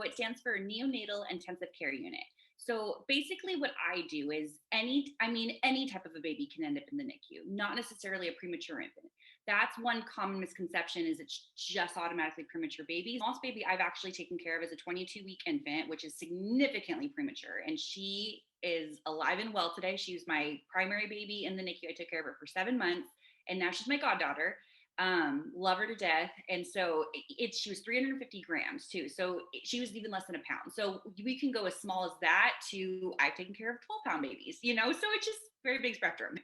It stands for Neonatal Intensive Care Unit. So basically what I do is any type of a baby can end up in the NICU, not necessarily a premature infant. That's one common misconception is it's just automatically premature babies. The smallest baby I've actually taken care of is a 22-week infant, which is significantly premature. And she is alive and well today. She was my primary baby in the NICU. I took care of her for 7 months and now she's my goddaughter. Love her to death. And so she was 350 grams too. So she was even less than a pound. So we can go as small as that to I've taken care of 12-pound babies, so it's just very big spectrum.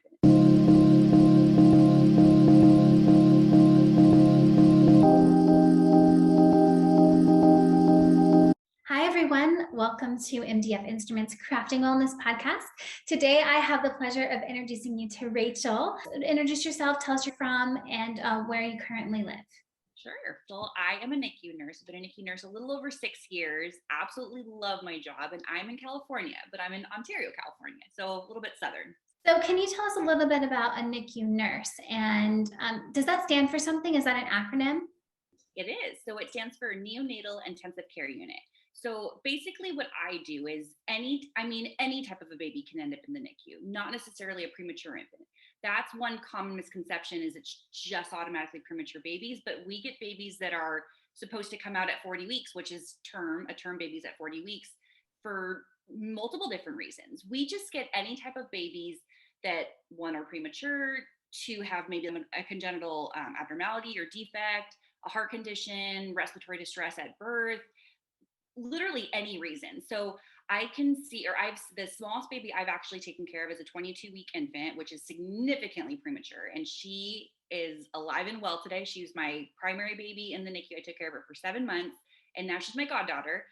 Hi, everyone. Welcome to MDF Instruments Crafting Wellness Podcast. Today, I have the pleasure of introducing you to Rachel. Introduce yourself, tell us where you're from, and where you currently live. Sure. So I am a NICU nurse. I've been a NICU nurse a little over 6 years. Absolutely love my job. And I'm in California, but I'm in Ontario, California. So a little bit southern. So can you tell us a little bit about a NICU nurse? And does that stand for something? Is that an acronym? It is. So it stands for Neonatal Intensive Care Unit. So basically what I do is any type of a baby can end up in the NICU, not necessarily a premature infant. That's one common misconception is it's just automatically premature babies, but we get babies that are supposed to come out at 40 weeks, which is a term babies at 40 weeks for multiple different reasons. We just get any type of babies that one are premature, two have maybe a congenital abnormality or defect, a heart condition, respiratory distress at birth, literally any reason. So the smallest baby I've actually taken care of is a 22-week infant, which is significantly premature. And she is alive and well today. She was my primary baby in the NICU. I took care of her for 7 months and now she's my goddaughter.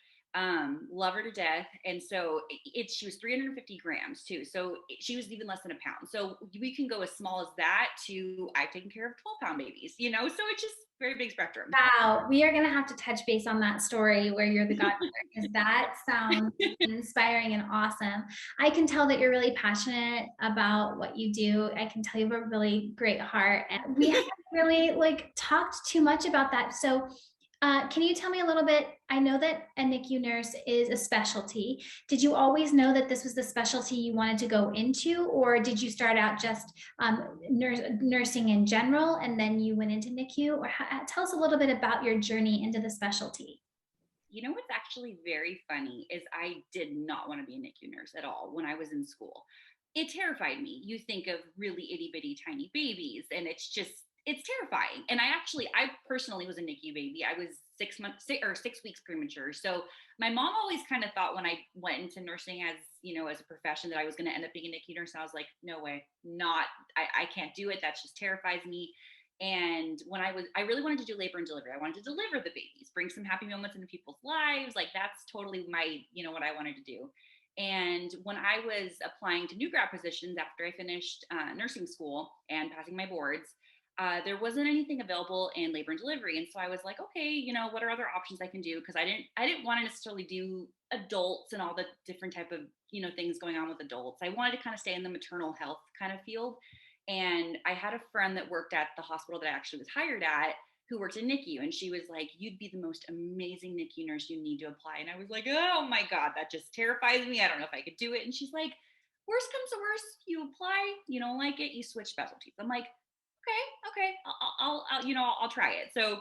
Love her to death. And so she was 350 grams too. So she was even less than a pound. So we can go as small as that to I've taken care of 12-pound babies, so it's just very big spectrum. Wow, we are going to have to touch base on that story where you're the goddaughter because that sounds inspiring and awesome. I can tell that you're really passionate about what you do. I can tell you have a really great heart, and we haven't really talked too much about that. So can you tell me a little bit? I know that a NICU nurse is a specialty. Did you always know that this was the specialty you wanted to go into, or did you start out just nursing in general and then you went into NICU? Or tell us a little bit about your journey into the specialty. What's actually very funny is I did not want to be a NICU nurse at all when I was in school. It terrified me. You think of really itty bitty tiny babies and it's terrifying. And I personally was a NICU baby. I was 6 weeks premature. So my mom always kind of thought when I went into nursing as a profession that I was going to end up being a NICU nurse. And I was like, no way, I can't do it. That just terrifies me. And I really wanted to do labor and delivery. I wanted to deliver the babies, bring some happy moments into people's lives. Like that's totally my, what I wanted to do. And when I was applying to new grad positions after I finished nursing school and passing my boards, there wasn't anything available in labor and delivery. And so I was like, okay, what are other options I can do? Because I didn't want to necessarily do adults and all the different type of, things going on with adults. I wanted to kind of stay in the maternal health kind of field. And I had a friend that worked at the hospital that I actually was hired at who worked in NICU. And she was like, you'd be the most amazing NICU nurse. You need to apply. And I was like, oh my God, that just terrifies me. I don't know if I could do it. And she's like, worst comes to worst, you apply, you don't like it, you switch specialties. I'm like, okay, I'll try it. So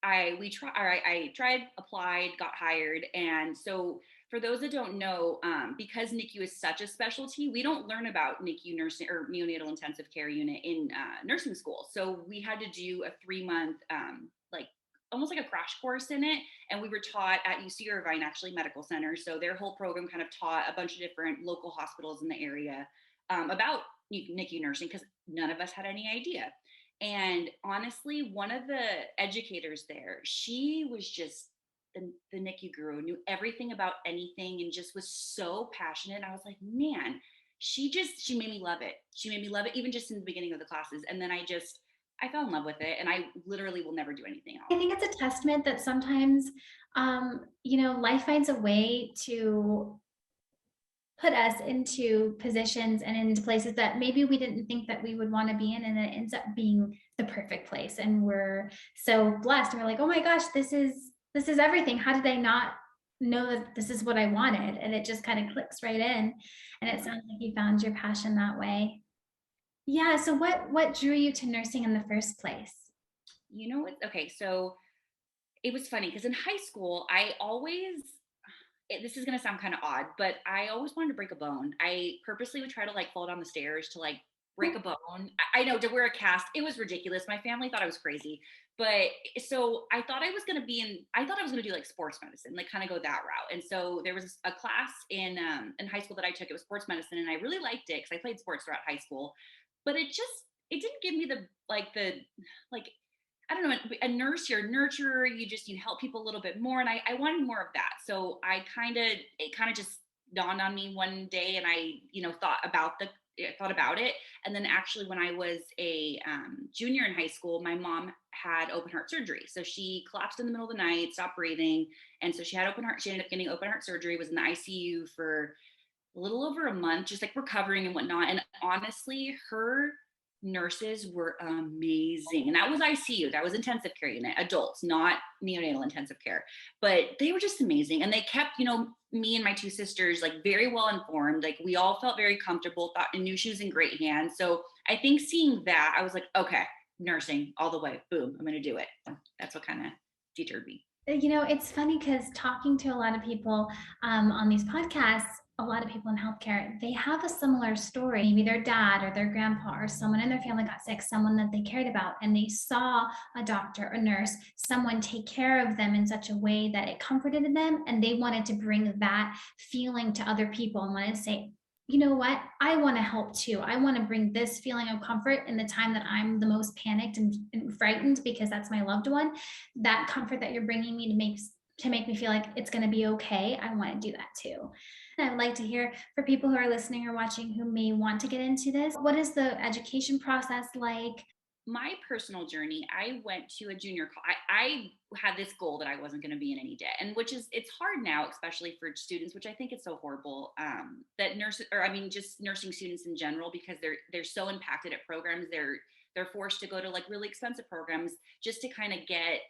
I tried, applied, got hired. And so for those that don't know, because NICU is such a specialty, we don't learn about NICU nursing or neonatal intensive care unit in nursing school. So we had to do a 3-month, almost like a crash course in it. And we were taught at UC Irvine, actually medical center. So their whole program kind of taught a bunch of different local hospitals in the area about NICU nursing because none of us had any idea. And honestly, one of the educators there, she was just the NICU guru, knew everything about anything and just was so passionate. I was like, man, she made me love it. She made me love it even just in the beginning of the classes. And then I fell in love with it and I literally will never do anything else. I think it's a testament that sometimes, life finds a way to put us into positions and into places that maybe we didn't think that we would want to be in, and it ends up being the perfect place. And we're so blessed. And we're like, oh my gosh, this is everything. How did I not know that this is what I wanted, and it just kind of clicks right in. And it sounds like you found your passion that way. Yeah. So what drew you to nursing in the first place? You know what? Okay, so it was funny because in high school, this is going to sound kind of odd, but I always wanted to break a bone. I purposely would try to like fall down the stairs to like break a bone. I know, to wear a cast. It was ridiculous. My family thought I was crazy. But so I thought I thought I was going to do like sports medicine, like kind of go that route. And so there was a class in high school that I took. It was sports medicine, and I really liked it because I played sports throughout high school. But it didn't give me the like I don't know, a nurse, you're a nurturer, you help people a little bit more. And I wanted more of that. So it kind of just dawned on me one day, and thought about it. And then actually when I was a junior in high school, my mom had open heart surgery. So she collapsed in the middle of the night, stopped breathing. And so she ended up getting open heart surgery, was in the ICU for a little over a month, just like recovering and whatnot. And honestly, her nurses were amazing. And that was ICU, that was intensive care unit, adults, not neonatal intensive care. But they were just amazing. And they kept, me and my two sisters like very well informed. Like we all felt very comfortable, thought and knew she was in great hands. So I think seeing that, I was like, okay, nursing all the way. Boom, I'm gonna do it. That's what kind of deterred me. It's funny because talking to a lot of people on these podcasts, a lot of people in healthcare, they have a similar story. Maybe their dad or their grandpa or someone in their family got sick, someone that they cared about, and they saw a doctor, a nurse, someone take care of them in such a way that it comforted them, and they wanted to bring that feeling to other people and wanted to say, you know what? I want to help too. I want to bring this feeling of comfort in the time that I'm the most panicked and frightened because that's my loved one. That comfort that you're bringing me to make me feel like it's going to be okay. I want to do that too. And I would like to hear for people who are listening or watching who may want to get into this. What is the education process like? My personal journey, I went to a junior college. I had this goal that I wasn't going to be in any debt, and it's hard now, especially for students, which I think it's so horrible that nurses, or I mean, just nursing students in general, because they're so impacted at programs. They're forced to go to like really expensive programs just to kind of get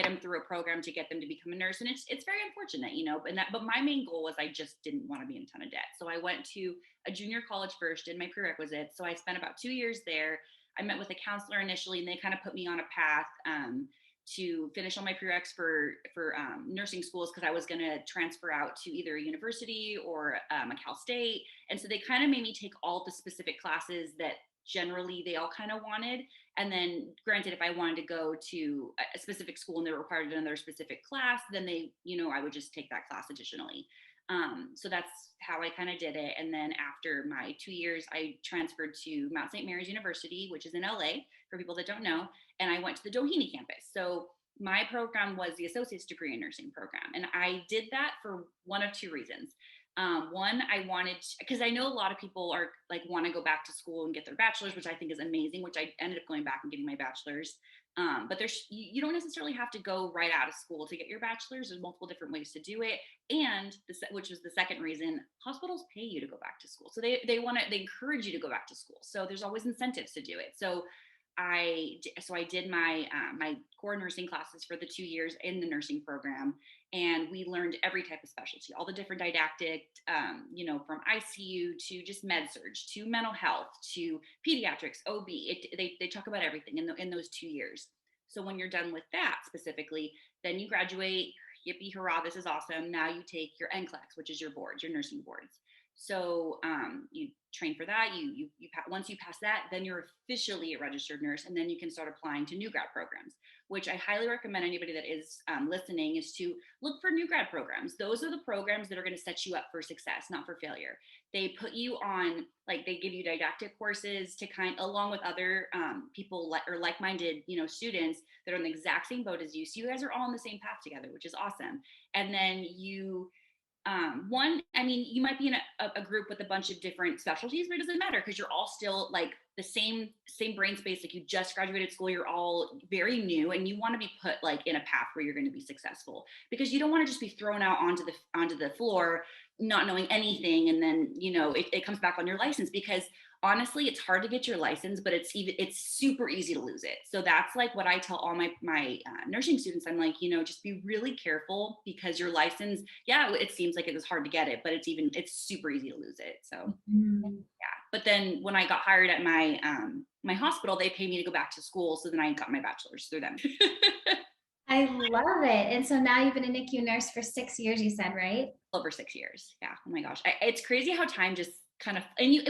them through a program to get them to become a nurse, and it's very unfortunate, but my main goal was I just didn't want to be in a ton of debt. So I went to a junior college first, did my prerequisites. So I spent about 2 years there. I met with a counselor initially, and they kind of put me on a path to finish all my prereqs for nursing schools, because I was going to transfer out to either a university or a Cal State. And so they kind of made me take all the specific classes that generally they all kind of wanted. And then granted, if I wanted to go to a specific school and they required another specific class, then I would just take that class additionally. So that's how I kind of did it. And then after my 2 years, I transferred to Mount St. Mary's University, which is in LA for people that don't know. And I went to the Doheny campus. So my program was the associate's degree in nursing program. And I did that for one of two reasons. One, I wanted, because I know a lot of people are like want to go back to school and get their bachelor's, which I think is amazing, which I ended up going back and getting my bachelor's. But you don't necessarily have to go right out of school to get your bachelor's. There's multiple different ways to do it. And which was the second reason, hospitals pay you to go back to school. So they encourage you to go back to school. So there's always incentives to do it. So I did my core nursing classes for the 2 years in the nursing program, and we learned every type of specialty, all the different didactic, from ICU to just med surg to mental health to pediatrics, OB. They talk about everything in those 2 years. So when you're done with that specifically, then you graduate. Yippee hurrah! This is awesome. Now you take your NCLEX, which is your boards, your nursing boards. So you train for that. Once you pass that, then you're officially a registered nurse, and then you can start applying to new grad programs, which I highly recommend anybody that is listening is to look for new grad programs. Those are the programs that are going to set you up for success, not for failure. They put you on, like, they give you didactic courses to along with other people or like-minded, students that are in the exact same boat as you. So you guys are all on the same path together, which is awesome. And then you might be in a group with a bunch of different specialties, but it doesn't matter because you're all still like the same brain space. Like you just graduated school, you're all very new, and you want to be put like in a path where you're going to be successful, because you don't want to just be thrown out onto the floor not knowing anything. And then, it comes back on your license, because honestly, it's hard to get your license, but it's super easy to lose it. So that's like what I tell all my nursing students. I'm like, just be really careful, because your license, yeah, it seems like it was hard to get it, but it's super easy to lose it. So Mhm. yeah. But then when I got hired at my hospital, they paid me to go back to school. So then I got my bachelor's through them. I love it. And so now you've been a NICU nurse for 6 years, you said, right? Over 6 years. Yeah. Oh my gosh. It's crazy how time just kind of,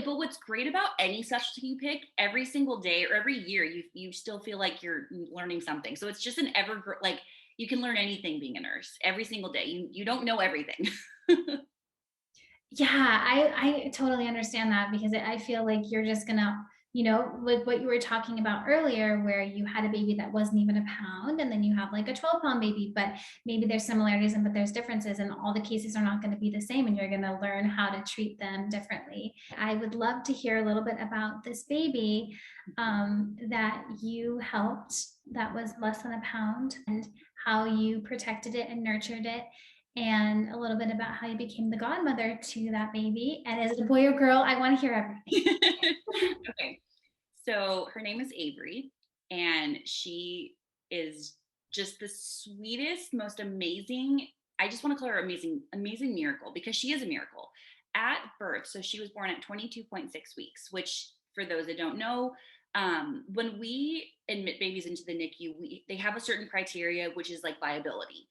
but what's great about any specialty you pick, every single day or every year, you still feel like you're learning something. So it's just an like, you can learn anything being a nurse every single day. You don't know everything. Yeah, I totally understand that because I feel like you're just gonna, like what you were talking about earlier, where you had a baby that wasn't even a pound, and then you have like a 12-pound baby, but maybe there's similarities but there's differences, and all the cases are not going to be the same, and you're going to learn how to treat them differently. I would love to hear a little bit about this baby that you helped that was less than a pound, and how you protected it and nurtured it, and a little bit about how you became the godmother to that baby. And is it a boy or girl? I want to hear everything. Okay. So her name is Avery, and she is just the sweetest, most amazing. I just want to call her amazing, amazing miracle, because she is a miracle at birth. So she was born at 22.6 weeks, which, for those that don't know, when we admit babies into the NICU, they have a certain criteria, which is like viability,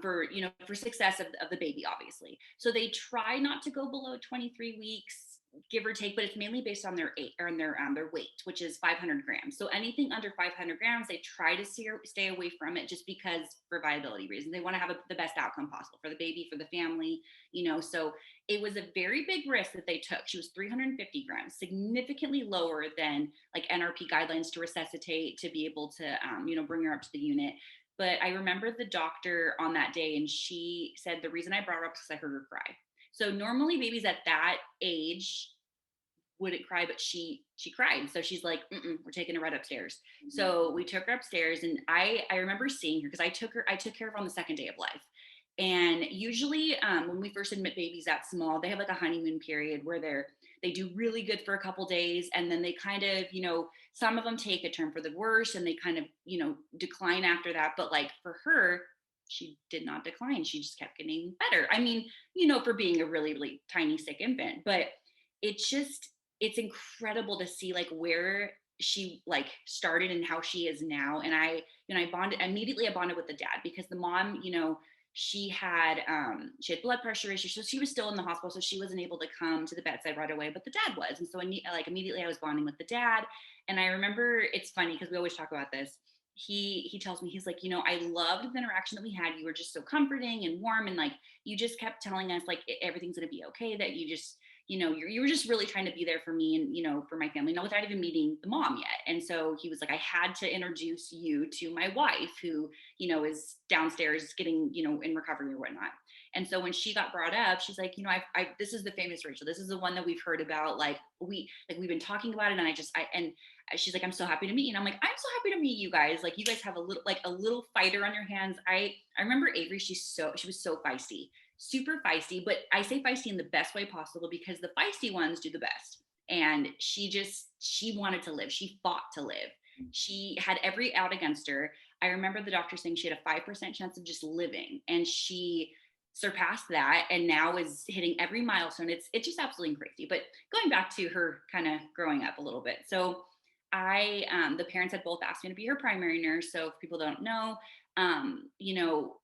for success of the baby, obviously. So they try not to go below 23 weeks, give or take, but it's mainly based on their weight, which is 500 grams. So anything under 500 grams, they try to stay away from it, just because, for viability reasons, they want to have the best outcome possible for the baby, for the family. So it was a very big risk that they took. She was 350 grams, significantly lower than like NRP guidelines to resuscitate, to be able to, bring her up to the unit. But I remember the doctor on that day, and she said the reason I brought her up is because I heard her cry. So normally babies at that age wouldn't cry, but she cried. So she's like, we're taking her right upstairs. So we took her upstairs, and I remember seeing her, because I took care of her on the second day of life. And usually, when we first admit babies that small, they have like a honeymoon period where they do really good for a couple days, and then they kind of, some of them take a turn for the worse, and they kind of, decline after that. But like for her, she did not decline. She just kept getting better. I mean, for being a really, really tiny, sick infant. But it's incredible to see like where she like started and how she is now. And I bonded with the dad, because the mom, she had blood pressure issues, so she was still in the hospital, so she wasn't able to come to the bedside right away, but the dad was. And so immediately I was bonding with the dad. And I remember, it's funny because we always talk about this, he tells me, he's like, I loved the interaction that we had. You were just so comforting and warm, and like you just kept telling us like everything's going to be okay, that you just, you were just really trying to be there for me and, for my family, without even meeting the mom yet. And so he was like, I had to introduce you to my wife, who, is downstairs getting, in recovery or whatnot. And so when she got brought up, she's like, this is the famous Rachel. This is the one that we've heard about. We've been talking about it. And she's like, I'm so happy to meet you. And I'm like, I'm so happy to meet you guys. Like, you guys have a little fighter on your hands. I remember Avery, she was so feisty, super feisty, but I say feisty in the best way possible, because the feisty ones do the best. And she wanted to live. She fought to live. She had every out against her. I remember the doctor saying she had a 5% chance of just living, and she surpassed that, and now is hitting every milestone. It's just absolutely crazy. But going back to her kind of growing up a little bit. So the parents had both asked me to be her primary nurse. So if people don't know,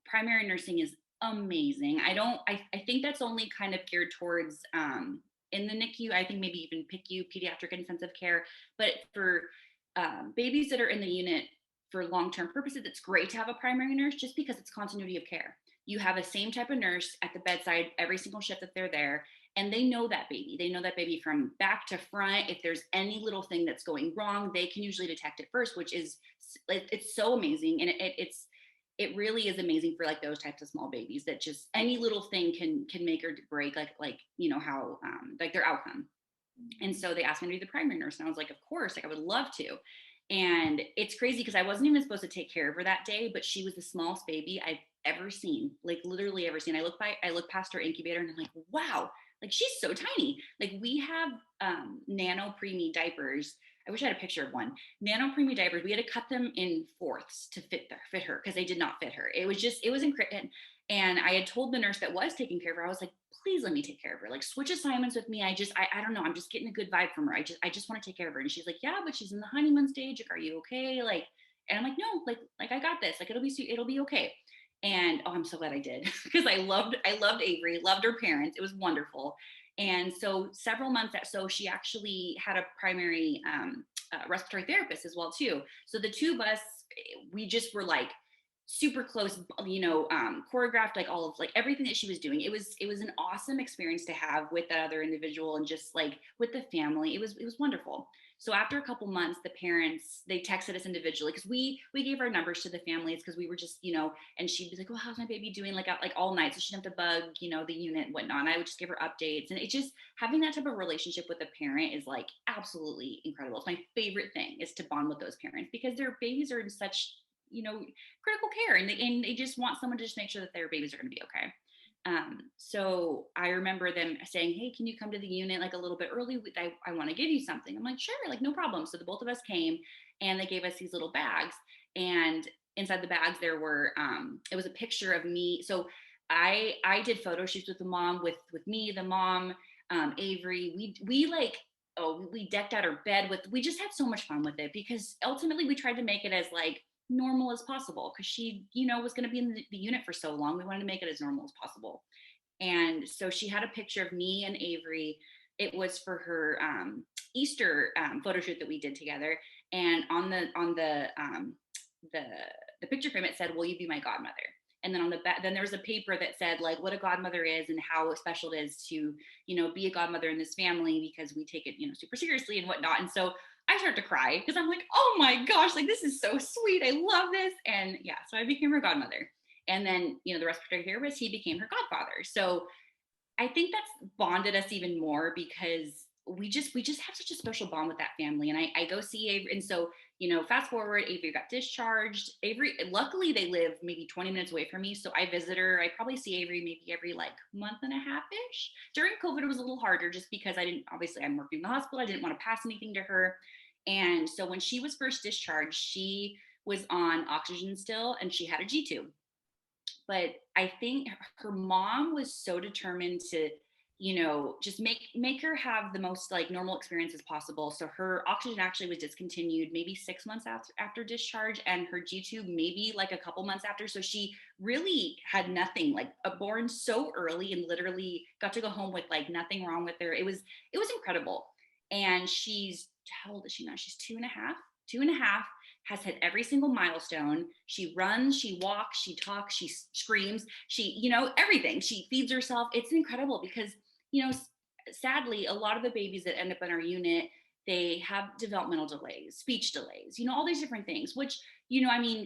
primary nursing is amazing. I think that's only kind of geared towards, in the NICU, I think maybe even PICU, pediatric intensive care. But for babies that are in the unit for long-term purposes, it's great to have a primary nurse, just because it's continuity of care. You have the same type of nurse at the bedside every single shift that they're there, and they know that baby. They know that baby from back to front. If there's any little thing that's going wrong, they can usually detect it first, which is, it's so amazing. And it really is amazing for like those types of small babies, that just any little thing can make or break how like their outcome. And so they asked me to be the primary nurse, and I was like, of course, like I would love to. And it's crazy because I wasn't even supposed to take care of her that day, but she was the smallest baby I've ever seen, like literally ever seen. I look past her incubator and I'm like, wow, like she's so tiny. Like we have nano preemie diapers. I wish I had a picture of one. Nano preemie diapers. We had to cut them in fourths to fit her because they did not fit her. It was incredible. And I had told the nurse that was taking care of her, I was like, please let me take care of her. Like switch assignments with me. I don't know. I'm just getting a good vibe from her. I just want to take care of her. And she's like, yeah, but she's in the honeymoon stage. Like, are you okay? Like, and I'm like, no, like I got this. Like it'll be okay. And oh, I'm so glad I did because I loved Avery, loved her parents. It was wonderful. And so several months so she actually had a primary respiratory therapist as well too. So the two of us, we just were like super close, choreographed like all of like everything that she was doing. It was an awesome experience to have with that other individual and just like with the family. It was wonderful. So after a couple months, the parents, they texted us individually because we gave our numbers to the families because we were just, and she'd be like, well, how's my baby doing? Like all night. So she didn't have to bug, the unit and whatnot. And I would just give her updates. And it just having that type of relationship with a parent is like absolutely incredible. It's my favorite thing is to bond with those parents because their babies are in such, critical care and they just want someone to just make sure that their babies are going to be okay. So I remember them saying, hey, can you come to the unit like a little bit early? I want to give you something. I'm like, sure, like no problem. So the both of us came and they gave us these little bags, and inside the bags there were, it was a picture of me. So I did photo shoots with the mom, with me, the mom, Avery, we like, oh, we decked out our bed we just had so much fun with it because ultimately we tried to make it as like normal as possible because she was going to be in the unit for so long. We wanted to make it as normal as possible. And so she had a picture of me and Avery. It was for her Easter photo shoot that we did together, and on the picture frame it said, will you be my godmother? And then on the back, then there was a paper that said like what a godmother is and how special it is to be a godmother in this family because we take it super seriously and whatnot. And so I start to cry because I'm like, oh my gosh, like this is so sweet. I love this. And yeah, so I became her godmother. And then, the respiratory therapist, he became her godfather. So I think that's bonded us even more because we just have such a special bond with that family. And I go see Avery. And so, fast forward, Avery got discharged. Avery, luckily they live maybe 20 minutes away from me. So I visit her. I probably see Avery maybe every like month and a half-ish. During COVID, it was a little harder just because I'm working in the hospital. I didn't want to pass anything to her. And so when she was first discharged, she was on oxygen still and she had a G-tube. But I think her mom was so determined to, just make her have the most like normal experience as possible. So her oxygen actually was discontinued maybe 6 months after discharge, and her G-tube maybe like a couple months after. So she really had nothing, like born so early and literally got to go home with like nothing wrong with her. It was incredible. And how old is she now? She's 2.5, has hit every single milestone. She runs, she walks, she talks, she screams, she, everything. She feeds herself. It's incredible because, sadly, a lot of the babies that end up in our unit, they have developmental delays, speech delays, all these different things, which,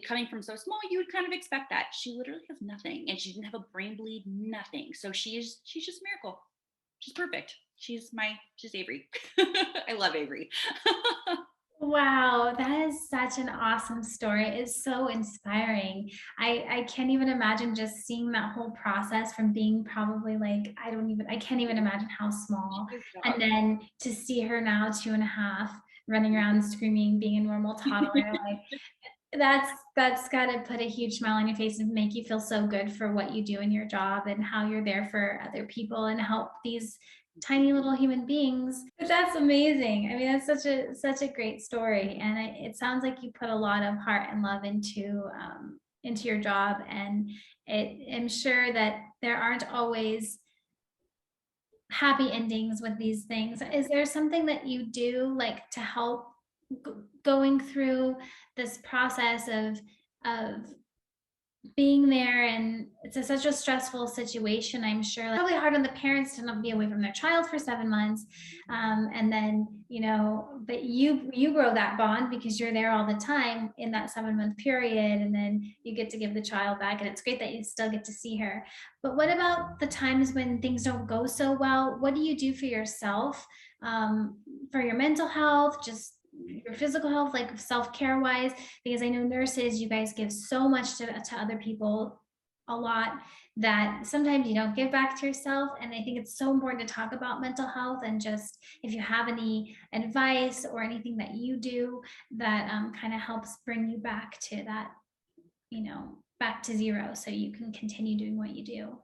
coming from so small, you would kind of expect that. She literally has nothing, and she didn't have a brain bleed, nothing. So she's just a miracle. She's perfect. She's Avery. I love Avery. Wow, that is such an awesome story. It's so inspiring. I can't even imagine just seeing that whole process from being probably like, I can't even imagine how small. And then to see her now 2.5 running around screaming, being a normal toddler, like that's got to put a huge smile on your face and make you feel so good for what you do in your job and how you're there for other people and help these tiny little human beings. But that's amazing. I mean, that's such a great story, and it sounds like you put a lot of heart and love into your job. And I'm sure that there aren't always happy endings with these things. Is there something that you do like to help going through this process of being there? And it's such a stressful situation, I'm sure. Like, probably hard on the parents to not be away from their child for 7 months, and then but you grow that bond because you're there all the time in that 7-month period, and then you get to give the child back, and it's great that you still get to see her. But what about the times when things don't go so well? What do you do for yourself, for your mental health, just your physical health, like self-care wise? Because I know nurses, you guys give so much to other people a lot that sometimes you don't give back to yourself. And I think it's so important to talk about mental health, and just if you have any advice or anything that you do that kind of helps bring you back to that, back to zero so you can continue doing what you do.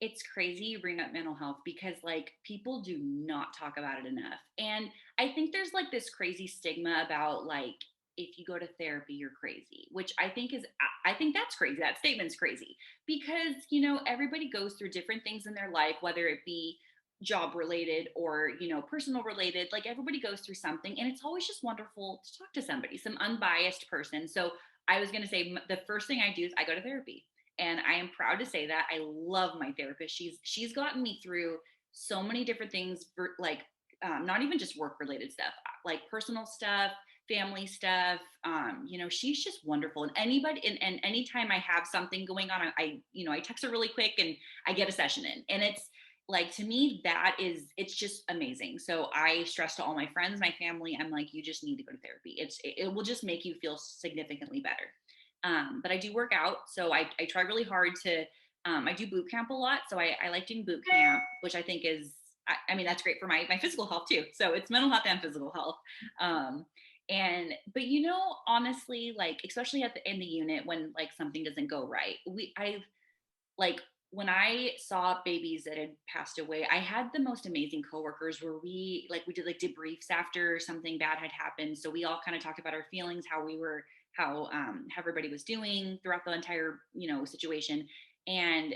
It's crazy you bring up mental health because like people do not talk about it enough. And I think there's like this crazy stigma about like if you go to therapy you're crazy, which I think that's crazy. That statement's crazy because, everybody goes through different things in their life, whether it be job related or, personal related. Like everybody goes through something and it's always just wonderful to talk to somebody, some unbiased person. So I was going to say the first thing I do is I go to therapy, and I am proud to say that I love my therapist. She's gotten me through so many different things for like not even just work related stuff, like personal stuff, family stuff. She's just wonderful. And and anytime I have something going on, I text her really quick and I get a session in. And it's like, to me, it's just amazing. So I stress to all my friends, my family, I'm like, you just need to go to therapy. It will just make you feel significantly better. But I do work out. So I try really hard to, I do boot camp a lot. So I like doing boot camp, which I think I mean, that's great for my physical health too. So it's mental health and physical health. But honestly, like, especially in the unit, when like something doesn't go right, like when I saw babies that had passed away, I had the most amazing coworkers where we did like debriefs after something bad had happened. So we all kind of talked about our feelings, how everybody was doing throughout the entire, situation. And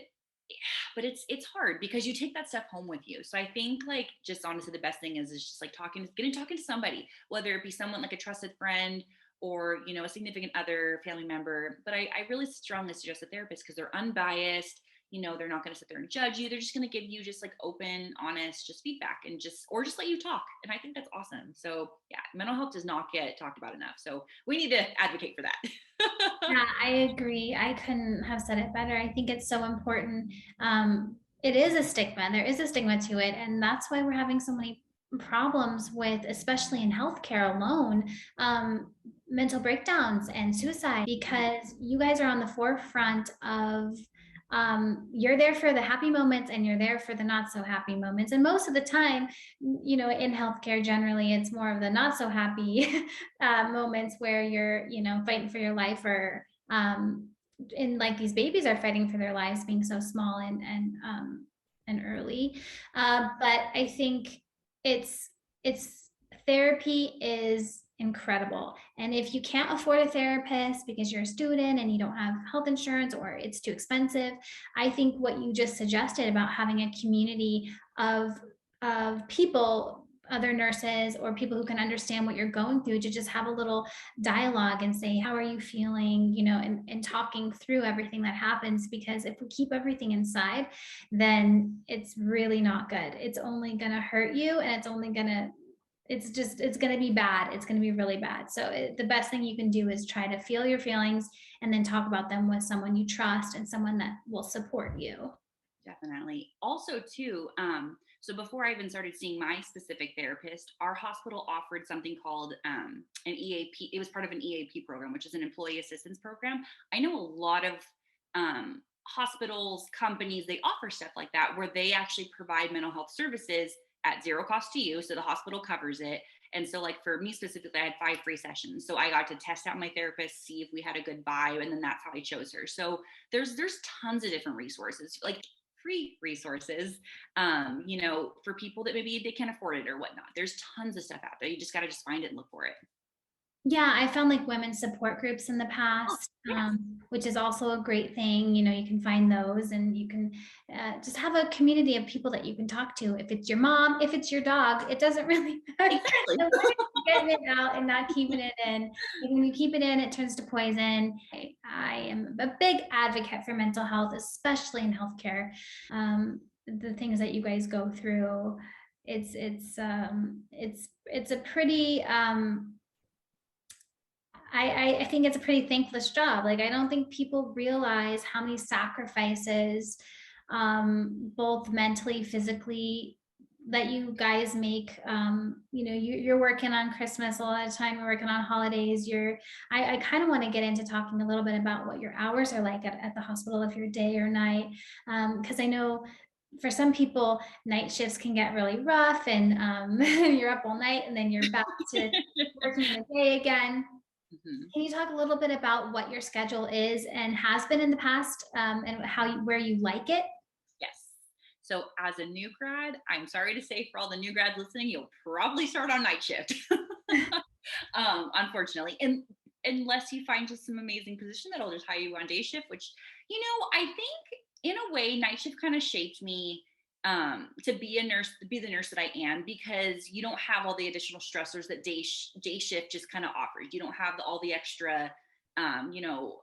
but it's hard because you take that stuff home with you. So I think like just honestly the best thing is just like talking to somebody, whether it be someone like a trusted friend or a significant other, family member. But I really strongly suggest a therapist because they're unbiased. They're not going to sit there and judge you. They're just going to give you just like open, honest, just feedback and just let you talk. And I think that's awesome. So yeah, mental health does not get talked about enough. So we need to advocate for that. Yeah, I agree. I couldn't have said it better. I think it's so important. It is a stigma. There is a stigma to it, and that's why we're having so many problems with, especially in healthcare alone, mental breakdowns and suicide, because you guys are on the forefront of you're there for the happy moments and you're there for the not so happy moments. And most of the time, in healthcare, generally, it's more of the not so happy moments where you're, fighting for your life, or and like these babies are fighting for their lives being so small and early. But I think it's therapy is incredible. And if you can't afford a therapist because you're a student and you don't have health insurance or it's too expensive, I think what you just suggested about having a community of people, other nurses or people who can understand what you're going through, to just have a little dialogue and say, how are you feeling, and talking through everything that happens. Because if we keep everything inside, then it's really not good. It's only going to hurt you, and it's going to be bad. It's going to be really bad. So the best thing you can do is try to feel your feelings and then talk about them with someone you trust and someone that will support you. Definitely. Also, too, so before I even started seeing my specific therapist, our hospital offered something called an EAP. It was part of an EAP program, which is an employee assistance program. I know a lot of hospitals, companies, they offer stuff like that where they actually provide mental health services at zero cost to you. So the hospital covers it. And so like for me specifically, I had 5 free sessions. So I got to test out my therapist, see if we had a good vibe. And then that's how I chose her. So there's tons of different resources, like free resources, for people that maybe they can't afford it or whatnot. There's tons of stuff out there. You just got to just find it and look for it. Yeah, I found like women's support groups in the Oh, past, yes. which is also a great thing. You can find those, and you can just have a community of people that you can talk to. If it's your mom, if it's your dog, it doesn't really matter. Exactly. Getting it out and not keeping it in. Like, when you keep it in, it turns to poison. I am a big advocate for mental health, especially in healthcare. The things that you guys go through, it's a pretty I think it's a pretty thankless job. Like, I don't think people realize how many sacrifices, both mentally, physically, that you guys make. You're working on Christmas a lot of time, you're working on holidays. I kind of want to get into talking a little bit about what your hours are like at the hospital, if you're day or night. Because I know for some people, night shifts can get really rough, and you're up all night and then you're back to working in the day again. Mhm. Can you talk a little bit about what your schedule is and has been in the past, and where you like it? Yes. So as a new grad, I'm sorry to say for all the new grads listening, you'll probably start on night shift. Unfortunately. And unless you find just some amazing position that'll just hire you on day shift, which, I think in a way, night shift kind of shaped me to be a nurse, to be the nurse that I am, because you don't have all the additional stressors that day shift just kind of offers. You don't have all the extra, um, you know,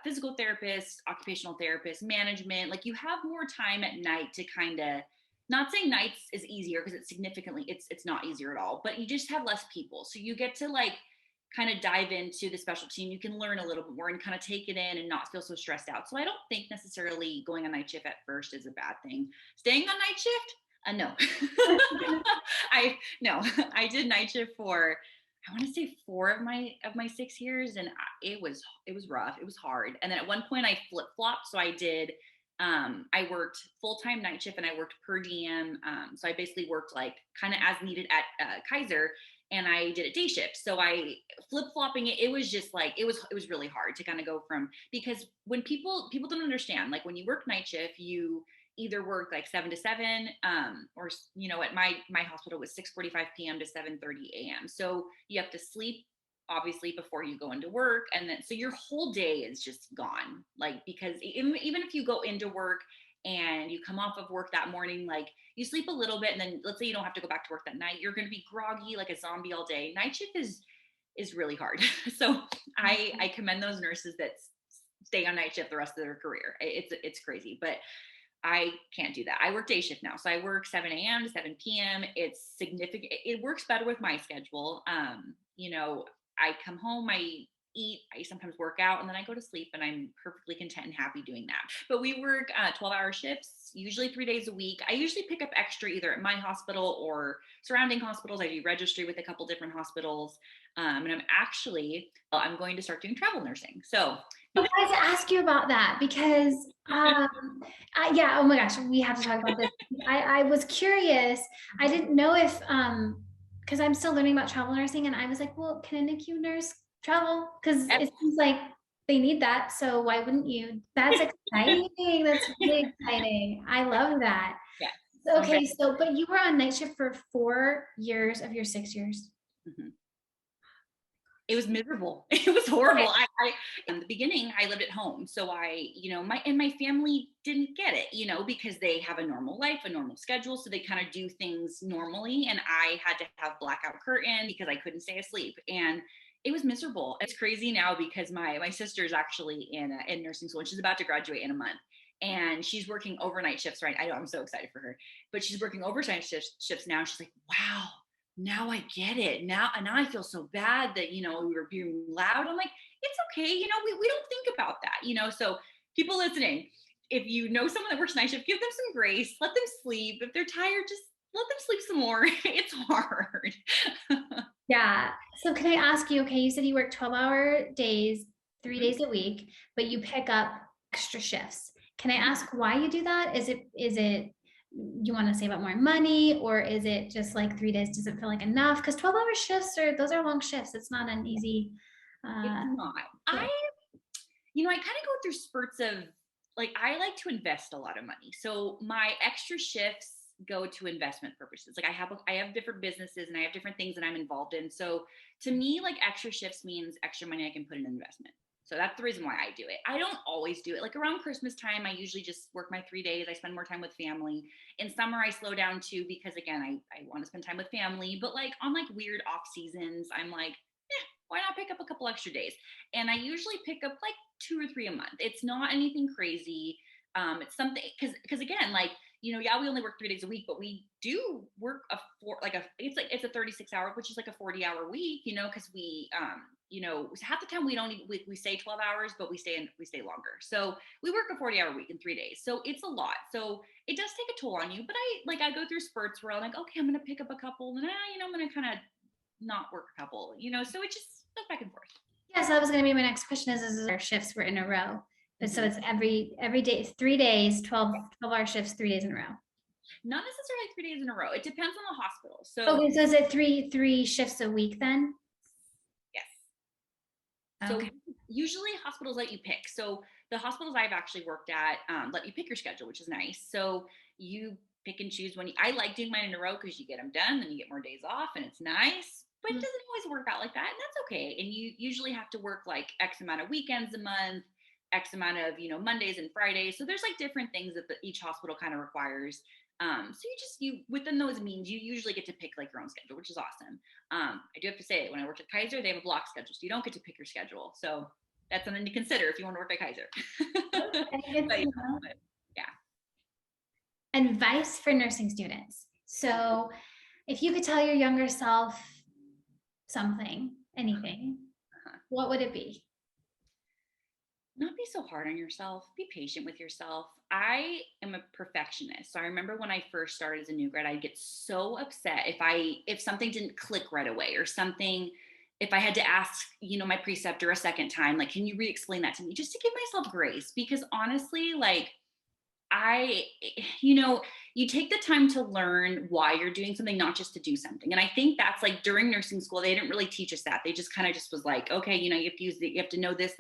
physical therapists, occupational therapists, management. Like you have more time at night to kind of, not saying nights is easier because it's not easier at all, but you just have less people. So you get to like kind of dive into the specialty and you can learn a little bit more and kind of take it in and not feel so stressed out. So I don't think necessarily going on night shift at first is a bad thing. Staying on night shift, no. I no, I did night shift for, I want to say 4 of my 6 years, and it was rough. It was hard. And then at one point I flip flopped. So I did. I worked full time night shift and I worked per diem. So I basically worked like kind of as needed at Kaiser, and I did a day shift. So I flip flopping it. It was just like it was really hard to kind of go from, because when people don't understand, like when you work night shift, you either work like 7 to 7, or at my hospital was 6:45 p.m. to 7:30 a.m. So you have to sleep obviously before you go into work, and then so your whole day is just gone, like because even if you go into work and you come off of work that morning, like you sleep a little bit and then let's say you don't have to go back to work that night, you're going to be groggy like a zombie all day. Night shift is really hard. So I commend those nurses that stay on night shift the rest of their career. It's crazy, but I can't do that. I work day shift now. So I work 7 a.m. to 7 p.m. It's significant. It works better with my schedule. I come home, I eat, I sometimes work out, and then I go to sleep, and I'm perfectly content and happy doing that. But we work 12-hour shifts, usually 3 days a week. I usually pick up extra either at my hospital or surrounding hospitals. I do registry with a couple different hospitals. And I'm going to start doing travel nursing. So I wanted to ask you about that because, yeah, oh my gosh, we have to talk about this. I was curious. I didn't know if, because I'm still learning about travel nursing, and I was like, well, can a NICU nurse travel? Because it seems like they need that. So why wouldn't you? That's exciting. That's really exciting. I love that. yeah. Okay, so, but you were on night shift for 4 years of your 6 years. Mhm. It was miserable. It was horrible. I in the beginning I lived at home. So my family didn't get it, because they have a normal life, a normal schedule. So they kind of do things normally. And I had to have blackout curtain because I couldn't stay asleep. And it was miserable. It's crazy now because my sister is actually in nursing school and she's about to graduate in a month. And she's working overnight shifts, right? I know, I'm so excited for her. But she's working overnight shifts now. And she's like, wow, now I get it. Now I feel so bad that, we were being loud. I'm like, it's okay. We don't think about that. So people listening, if you know someone that works night shift, give them some grace, let them sleep. If they're tired, just let them sleep some more. It's hard. Yeah. So can I ask you, okay, you said you work 12-hour days, 3 days a week, but you pick up extra shifts. Can I ask why you do that? Is it you want to save up more money, or is it just like 3 days doesn't feel like enough? Because 12-hour shifts those are long shifts. It's not an easy It's not. yeah. I kind of go through spurts of, like, I like to invest a lot of money. So my extra shifts go to investment purposes. Like I have different businesses and I have different things that I'm involved in. So to me, like extra shifts means extra money I can put in investment. So that's the reason why I do it. I don't always do it. Like around Christmas time, I usually just work my 3 days. I spend more time with family. In summer, I slow down too because again, I want to spend time with family. But like on like weird off seasons, I'm like, why not pick up a couple extra days? And I usually pick up like 2 or 3 a month. It's not anything crazy. It's something because again, like yeah, we only work 3 days a week, but we do work it's a 36 hour, which is like a 40-hour week, because we half the time we stay 12 hours, but we stay longer. So we work a 40-hour week in 3 days. So it's a lot. So it does take a toll on you, but I go through spurts where I'm like, okay, I'm going to pick up a couple and I'm going to kind of not work a couple, so it just goes back and forth. Yeah, so that was going to be my next question is our shifts were in a row. But so it's every day, 3 days, 12-hour shifts, 3 days in a row. Not necessarily 3 days in a row. It depends on the hospital. So okay, so is it three shifts a week then? yes. Okay. So usually hospitals let you pick. So the hospitals I've actually worked at let you pick your schedule, which is nice. So you pick and choose I like doing mine in a row because you get them done, then you get more days off, and it's nice. But it doesn't always work out like that, and that's okay. And you usually have to work like X amount of weekends a month, X amount of Mondays and Fridays. So there's like different things that each hospital kind of requires. So you within those means you usually get to pick like your own schedule, which is awesome. I do have to say, when I worked at Kaiser, they have a block schedule, so you don't get to pick your schedule. So that's something to consider if you want to work at Kaiser. But, yeah. Advice for nursing students. So if you could tell your younger self something, anything, what would it be? Not be so hard on yourself. Be patient with yourself. I am a perfectionist. So I remember when I first started as a new grad, I'd get so upset if something didn't click right away, or something, if I had to ask, my preceptor a second time, like, can you re-explain that to me, just to give myself grace? Because honestly, like, I, you take the time to learn why you're doing something, not just to do something. And I think that's like during nursing school, they didn't really teach us that. They just kind of just was like, okay, you have to you have to know this,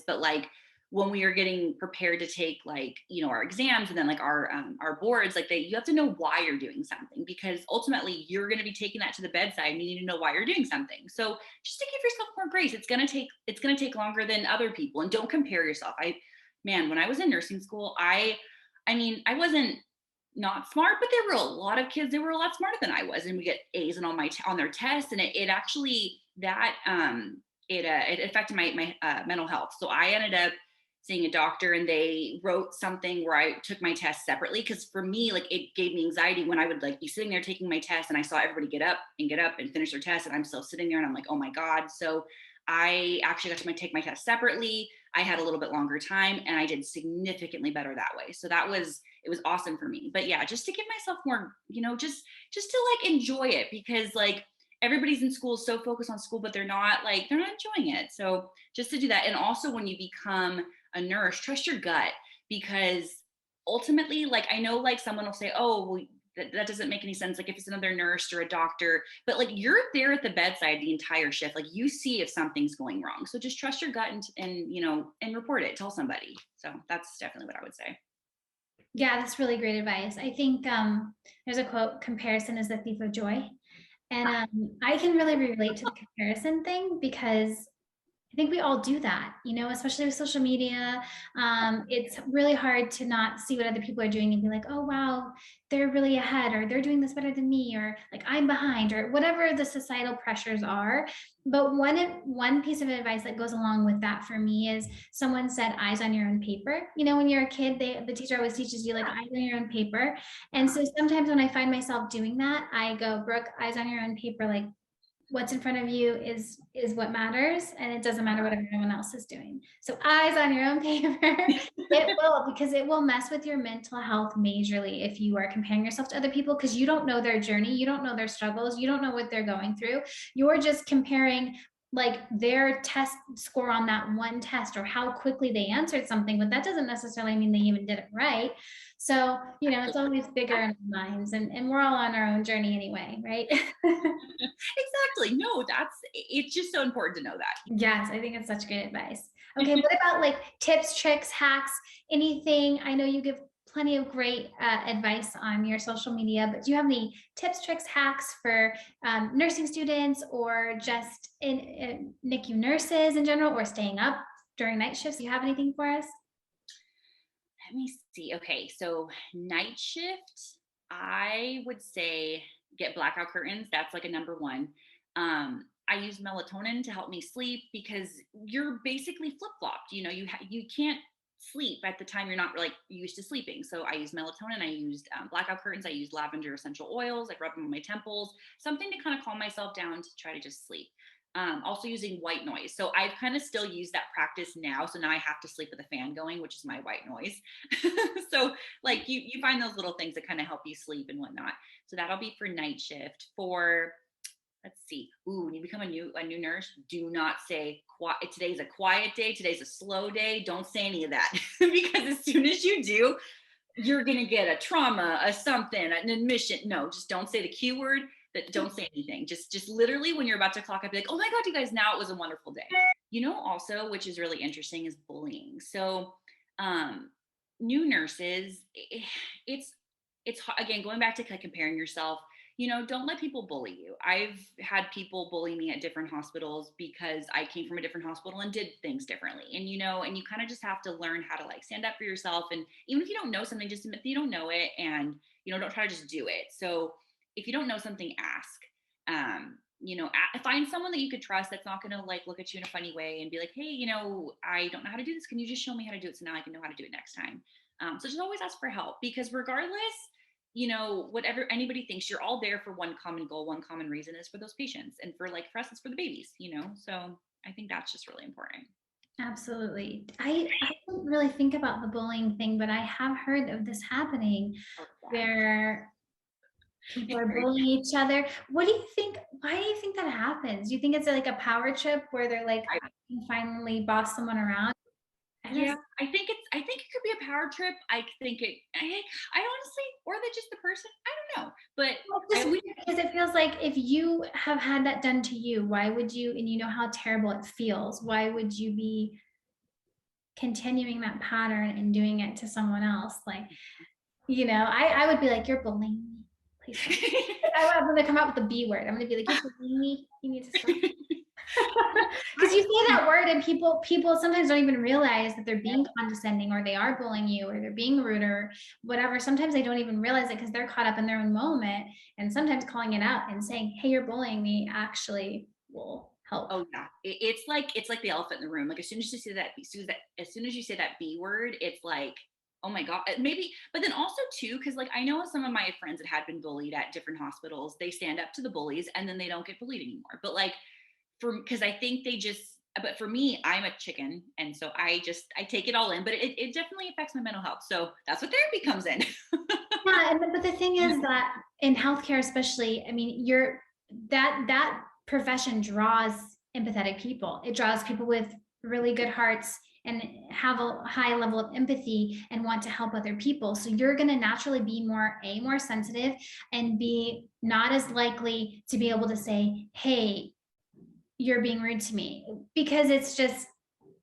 but like when we are getting prepared to take like, our exams and then like our boards, like you have to know why you're doing something, because ultimately you're going to be taking that to the bedside and you need to know why you're doing something. So just to give yourself more grace, it's going to take longer than other people, and don't compare yourself. When I was in nursing school, I wasn't not smart, but there were a lot of kids that were a lot smarter than I was, and we get A's and on their tests, and it actually it affected my mental health. So I ended up seeing a doctor, and they wrote something where I took my test separately, because for me, like, it gave me anxiety when I would like be sitting there taking my test and I saw everybody get up and finish their test, and I'm still sitting there and I'm like, oh my God. So I actually got to take my test separately. I had a little bit longer time, and I did significantly better that way. So it was awesome for me. But yeah, just to give myself more, just to like enjoy it, because like everybody's in school so focused on school, but they're not enjoying it. So just to do that. And also, when you become a nurse, trust your gut, because ultimately, like, I know like someone will say, oh, well, that doesn't make any sense, like if it's another nurse or a doctor, but like you're there at the bedside the entire shift, like you see if something's going wrong. So just trust your gut and report it, tell somebody. So that's definitely what I would say. Yeah, that's really great advice. I think there's a quote, comparison is the thief of joy. And I can really relate to the comparison thing, because I think we all do that, especially with social media. It's really hard to not see what other people are doing and be like, oh, wow, they're really ahead, or they're doing this better than me, or like I'm behind, or whatever the societal pressures are. But one piece of advice that goes along with that for me is, someone said, eyes on your own paper. When you're a kid, the teacher always teaches you like eyes on your own paper. And so sometimes when I find myself doing that, I go, Brooke, eyes on your own paper, like what's in front of you is what matters, and it doesn't matter what everyone else is doing. So eyes on your own paper. Because it will mess with your mental health majorly if you are comparing yourself to other people, because you don't know their journey, you don't know their struggles, you don't know what they're going through. You're just comparing like their test score on that one test, or how quickly they answered something, but that doesn't necessarily mean they even did it right. So, it's always bigger in our minds, and we're all on our own journey anyway, right? Exactly. No, it's just so important to know that. Yes, I think it's such great advice. Okay, what about like tips, tricks, hacks, anything? I know you give plenty of great advice on your social media, but do you have any tips, tricks, hacks for nursing students, or just in NICU nurses in general, or staying up during night shifts? Do you have anything for us? Let me see. Okay, so night shift, I would say get blackout curtains. That's like a number one. I use melatonin to help me sleep, because you're basically flip flopped. You can't sleep at the time you're not like used to sleeping. So I use melatonin. I used blackout curtains. I used lavender essential oils. I rub them on my temples, something to kind of calm myself down to try to just sleep. Also using white noise. So I've kind of still used that practice now. So now I have to sleep with a fan going, which is my white noise. So like you find those little things that kind of help you sleep and whatnot. So that'll be for night shift. For, let's see. Ooh, when you become a new nurse, do not say today's a quiet day, today's a slow day. Don't say any of that because as soon as you do, you're going to get a trauma, a something, an admission. No, just don't say the Q word. That don't say anything. Just literally when you're about to clock up, be like, oh my God, you guys, now it was a wonderful day. Also, which is really interesting, is bullying. So, new nurses, it's again, going back to comparing yourself, don't let people bully you. I've had people bully me at different hospitals because I came from a different hospital and did things differently. And and you kind of just have to learn how to like stand up for yourself. And even if you don't know something, just admit that you don't know it, and don't try to just do it. So if you don't know something, ask. Find someone that you could trust that's not going to like look at you in a funny way and be like, hey, I don't know how to do this. Can you just show me how to do it so now I can know how to do it next time? So just always ask for help, because regardless, whatever anybody thinks, you're all there for one common goal, one common reason, is for those patients. And for us, it's for the babies, So I think that's just really important. Absolutely. I don't really think about the bullying thing, but I have heard of this happening Oh, yeah. where people It's are very bullying each other. What do you think? Why do you think that happens? Do you think it's like a power trip where they're like, I, I can finally boss someone around? I yeah, just I think it could be a power trip. I honestly, or that just the person, I don't know. But well, I it's just always, weird because it feels like if you have had that done to you, why would you, and you know how terrible it feels, why would you be continuing that pattern and doing it to someone else? Like, I would be like, you're bullying me. Please stop. I'm gonna come out with the B word. I'm gonna be like, you're bullying me. You need to stop. Because you say that word and people sometimes don't even realize that they're being condescending, or they are bullying you, or they're being rude, or whatever. Sometimes they don't even realize it because they're caught up in their own moment. And sometimes calling it out and saying, hey, you're bullying me, actually will help. Oh yeah, it's like the elephant in the room. Like as soon as you say that, as soon as you say that B word, it's like, oh my God, maybe. But then also too, because like I know some of my friends that had been bullied at different hospitals, they stand up to the bullies and then they don't get bullied anymore. But like because I think they just. But for me, I'm a chicken, and so I take it all in. But it definitely affects my mental health. So that's what therapy comes in. Yeah, but the thing is that in healthcare, especially, I mean, that profession draws empathetic people. It draws people with really good hearts and have a high level of empathy and want to help other people. So you're going to naturally be more sensitive, and be not as likely to be able to say, "Hey, you're being rude to me," because it's just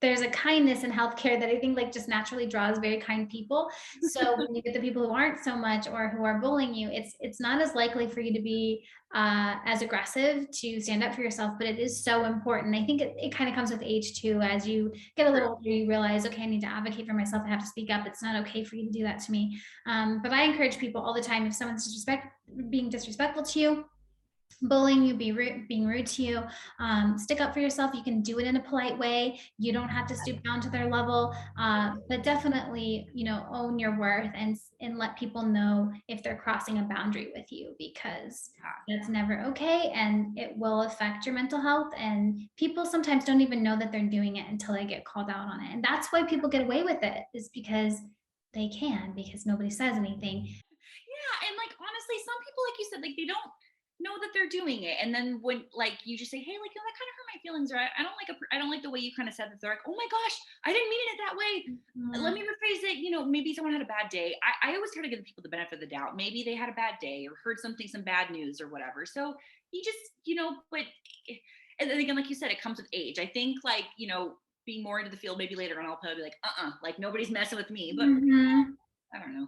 there's a kindness in healthcare that I think like just naturally draws very kind people. So when you get the people who aren't so much, or who are bullying you, it's not as likely for you to be as aggressive to stand up for yourself. But it is so important. I think it kind of comes with age too. As you get a little older, you realize, okay, I need to advocate for myself. I have to speak up. It's not okay for you to do that to me. But I encourage people all the time, if someone's being disrespectful to you, bullying you, being rude to you, stick up for yourself. You can do it in a polite way. You don't have to stoop down to their level, but definitely, own your worth, and let people know if they're crossing a boundary with you, because that's never okay, and it will affect your mental health. And people sometimes don't even know that they're doing it until they get called out on it, and that's why people get away with it, is because they can, because nobody says anything. Yeah, and like honestly, some people, like you said, like they don't know that they're doing it, and then when like you just say, hey, like that kind of hurt my feelings, or I don't like the way you kind of said that. They're like, oh my gosh, I didn't mean it that way. Let me rephrase it. Maybe someone had a bad day. I always try to give people the benefit of the doubt. Maybe they had a bad day or heard some bad news or whatever. So you just but and then again, like you said, it comes with age. I think like being more into the field, maybe later on I'll probably be like, like nobody's messing with me. But Mhm. I don't know.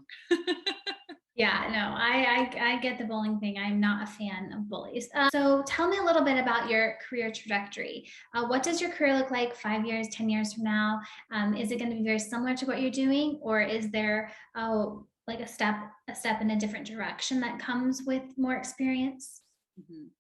Yeah, no, I get the bullying thing. I'm not a fan of bullies. So tell me a little bit about your career trajectory. What does your career look like 5 years, 10 years from now? Is it going to be very similar to what you're doing, or is there like a step in a different direction that comes with more experience? Mhm.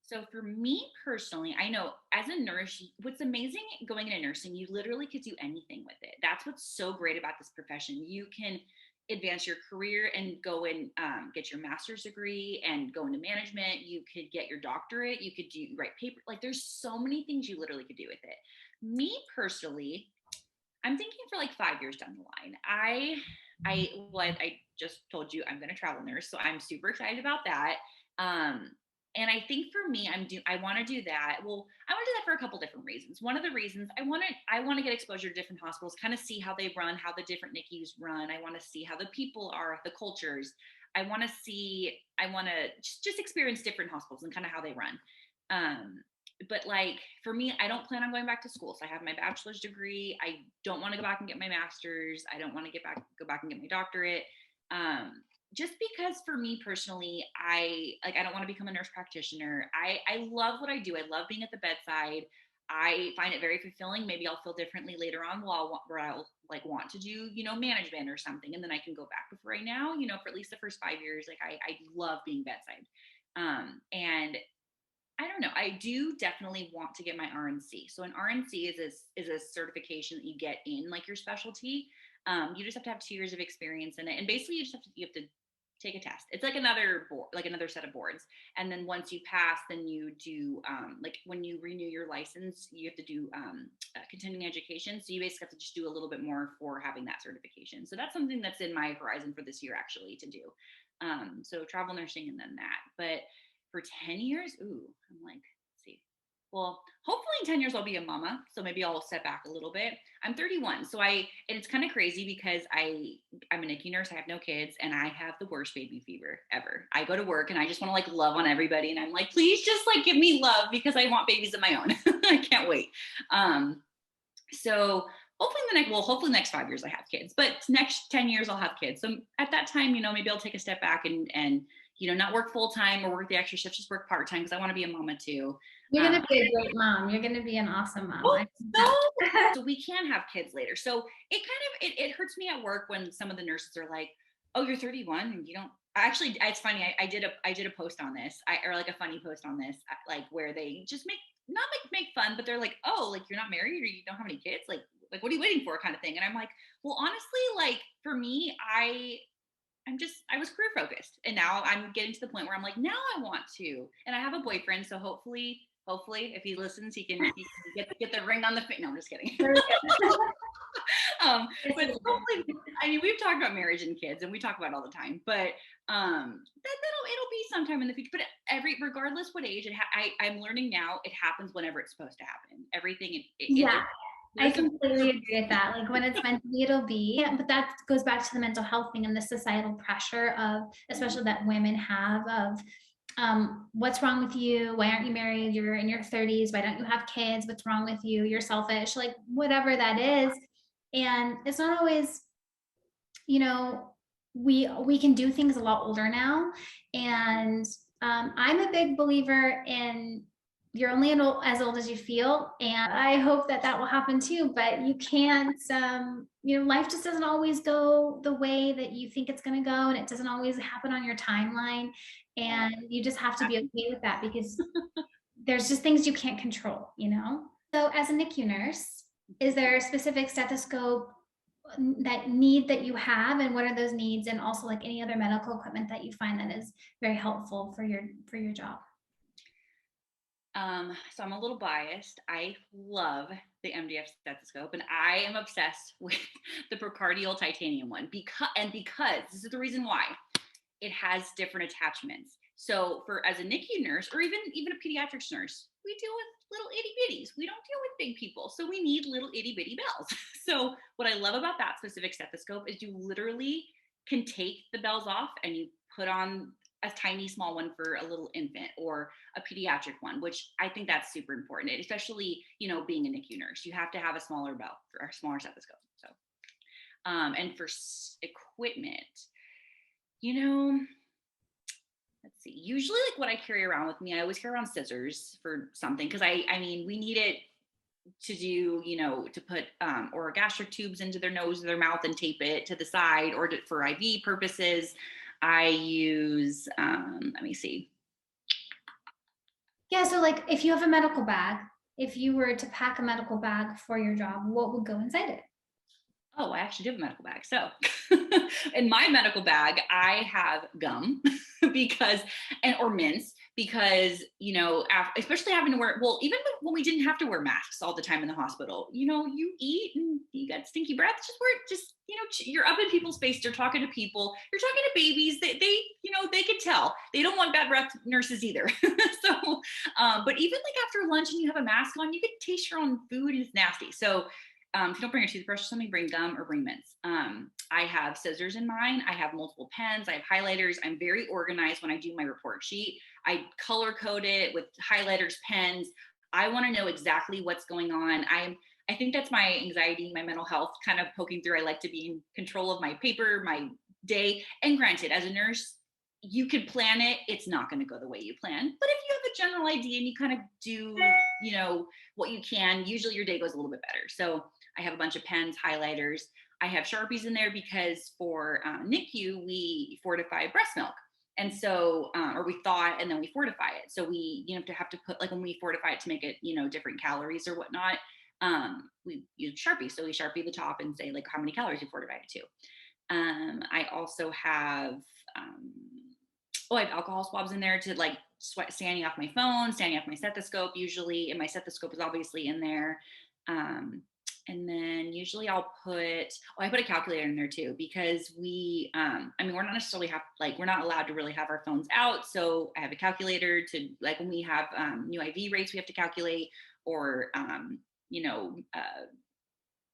So for me personally, I know as a nurse, what's amazing going into nursing, you literally could do anything with it. That's what's so great about this profession. You can advance your career and go and get your master's degree and go into management. You could get your doctorate. You could write paper. Like there's so many things you literally could do with it. Me personally, I'm thinking for like 5 years down the line. I just told you I'm going to travel nurse, so I'm super excited about that. And I think for me, I want to do that. Well, I want to do that for a couple different reasons. One of the reasons I want to get exposure to different hospitals, kind of see how they run, how the different NICUs run. I want to see how the people are, the cultures. I want to just experience different hospitals and kind of how they run. But like for me, I don't plan on going back to school. So I have my bachelor's degree. I don't want to go back and get my master's. I don't want to go back and get my doctorate. Just because for me personally, I don't want to become a nurse practitioner. I love what I do. I love being at the bedside. I find it very fulfilling. Maybe I'll feel differently later on where I'll like want to do, management or something. And then I can go back. But for right now, for at least the first 5 years, like I love being bedside. And I don't know. I do definitely want to get my RNC. So an RNC is a certification that you get in like your specialty. You just have to have 2 years of experience in it, and basically you have to take a test. It's like another board, like another set of boards. And then once you pass, then you do like when you renew your license, you have to do continuing education. So you basically have to just do a little bit more for having that certification. So that's something that's in my horizon for this year actually to do. So travel nursing and then that, but for 10 years, I'm like, let's see. Well, hopefully in 10 years I'll be a mama. So maybe I'll step back a little bit. I'm 31. So and it's kind of crazy because I'm a NICU nurse. I have no kids and I have the worst baby fever ever. I go to work and I just want to like love on everybody. And I'm like, please just like give me love because I want babies of my own. I can't wait. So hopefully the next 5 years I have kids, but next 10 years I'll have kids. So at that time, maybe I'll take a step back and not work full time or work the extra shifts, just work part time because I want to be a mama too. You're going to be a great mom. You're going to be an awesome mom. So we can have kids later. So it hurts me at work when some of the nurses are like, oh, you're 31 and you don't. Actually, it's funny. I did a post on this, or like a funny post on this, like where they just make fun, but they're like, oh, like you're not married or you don't have any kids, like what are you waiting for, kind of thing. And I'm like, well, honestly, like for me, I was career focused, and now I'm getting to the point where I'm like, now I want to, and I have a boyfriend, so hopefully if he listens, he can get the ring on the finger. No, I'm just kidding. But hopefully, I mean, we've talked about marriage and kids, and we talk about it all the time. But it'll be sometime in the future. But regardless what age, I'm learning now, it happens whenever it's supposed to happen. Everything. I completely agree with that. Like when it's meant to be, it'll be. But that goes back to the mental health thing and the societal pressure of, especially that women have of, what's wrong with you? Why aren't you married? You're in your 30s. Why don't you have kids? What's wrong with you? You're selfish. Like whatever that is. And it's not always, we can do things a lot older now. And I'm a big believer in you're only as old as you feel. And I hope that will happen too, but you can't, life just doesn't always go the way that you think it's going to go. And it doesn't always happen on your timeline. And you just have to be okay with that because there's just things you can't control, So as a NICU nurse, is there a specific stethoscope that you have, and what are those needs? And also like any other medical equipment that you find that is very helpful for your job? So I'm a little biased. I love the MDF stethoscope, and I am obsessed with the precardial titanium one because this is the reason why it has different attachments. So as a NICU nurse, or even a pediatrics nurse, we deal with little itty bitties. We don't deal with big people. So we need little itty bitty bells. So what I love about that specific stethoscope is you literally can take the bells off and you put on a tiny small one for a little infant or a pediatric one, which I think that's super important, especially, being a NICU nurse, you have to have a smaller bell or a smaller stethoscope. So, and for equipment, let's see, usually like what I carry around with me, I always carry around scissors for something. Cause I mean, we need it to do, to put orogastric tubes into their nose or their mouth and tape it to the side, or for IV purposes. I use, let me see. Yeah. So like if you have a medical bag, if you were to pack a medical bag for your job, what would go inside it? Oh, I actually do have a medical bag. So in my medical bag, I have gum because, and or mints because, especially having to wear, well, even when we didn't have to wear masks all the time in the hospital, you eat and you got stinky breath, just wear it, just, you're up in people's face. You're talking to people, you're talking to babies. They can tell they don't want bad breath nurses either. So, but even like after lunch and you have a mask on, you can taste your own food and it's nasty. So, if you don't bring a toothbrush or something, bring gum or bring mints. I have scissors in mine. I have multiple pens. I have highlighters. I'm very organized when I do my report sheet. I color code it with highlighters, pens. I want to know exactly what's going on. I think that's my anxiety, my mental health kind of poking through. I like to be in control of my paper, my day. And granted, as a nurse, you could plan it. It's not going to go the way you plan. But if you have a general idea and you kind of do, what you can, usually your day goes a little bit better. So I have a bunch of pens, highlighters. I have Sharpies in there because for NICU, we fortify breast milk. And so, or we thaw it and then we fortify it. So we, have to put, like when we fortify it to make it, different calories or whatnot, we use Sharpie. So we Sharpie the top and say like how many calories you fortified it to. I also have, I have alcohol swabs in there to like standing off my phone, standing off my stethoscope usually, and my stethoscope is obviously in there. And then usually I put a calculator in there too, because we're not necessarily we're not allowed to really have our phones out. So I have a calculator to, like, when we have new IV rates, we have to calculate, or,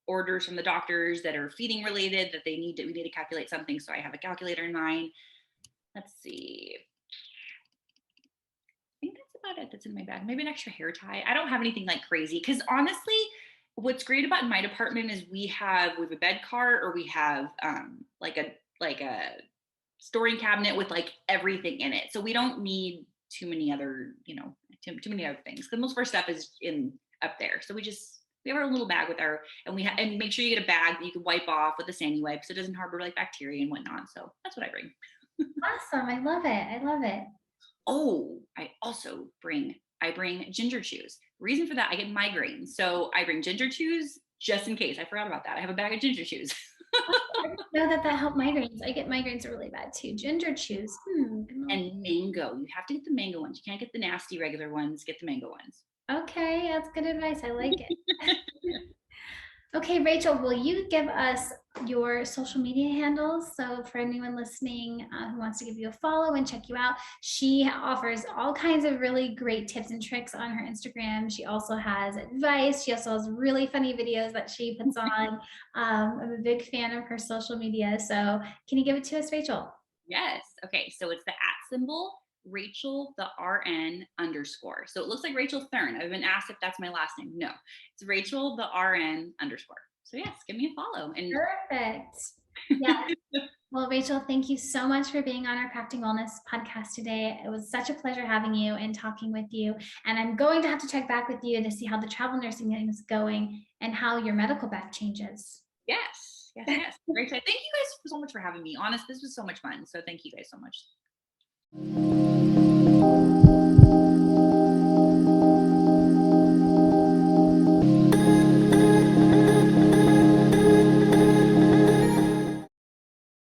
orders from the doctors that are feeding related that we need to calculate something. So I have a calculator in mind. Let's see. I think that's about it that's in my bag. Maybe an extra hair tie. I don't have anything like crazy, because honestly, what's great about my department is we have a bed cart, or we have like a storing cabinet with like everything in it. So we don't need too many other, too many other things. Because most of our stuff is up there. So we have our little bag with and make sure you get a bag that you can wipe off with a sandy wipe so it doesn't harbor like bacteria and whatnot. So that's what I bring. Awesome. I love it. I love it. Oh, I bring ginger chews. Reason for that, I get migraines. So I bring ginger chews just in case. I forgot about that. I have a bag of ginger chews. I didn't know that helped migraines. I get migraines really bad too. Ginger chews. And mango. You have to get the mango ones. You can't get the nasty regular ones. Get the mango ones. Okay, that's good advice. I like it. Okay, Rachel, will you give us your social media handles? So for anyone listening who wants to give you a follow and check you out, she offers all kinds of really great tips and tricks on her Instagram. She also has advice. She also has really funny videos that she puts on. I'm a big fan of her social media. So can you give it to us, Rachel? Yes. Okay. So it's the @ Rachel, the RN _ So it looks like Rachel Thurn. I've been asked if that's my last name. No, it's Rachel, the RN _. So yes, give me a follow. And perfect. Yeah. Well, Rachel, thank you so much for being on our Crafting Wellness podcast today. It was such a pleasure having you and talking with you. And I'm going to have to check back with you to see how the travel nursing is going and how your medical bag changes. Yes. Great. Thank you guys so much for having me. Honest, this was so much fun. So thank you guys so much.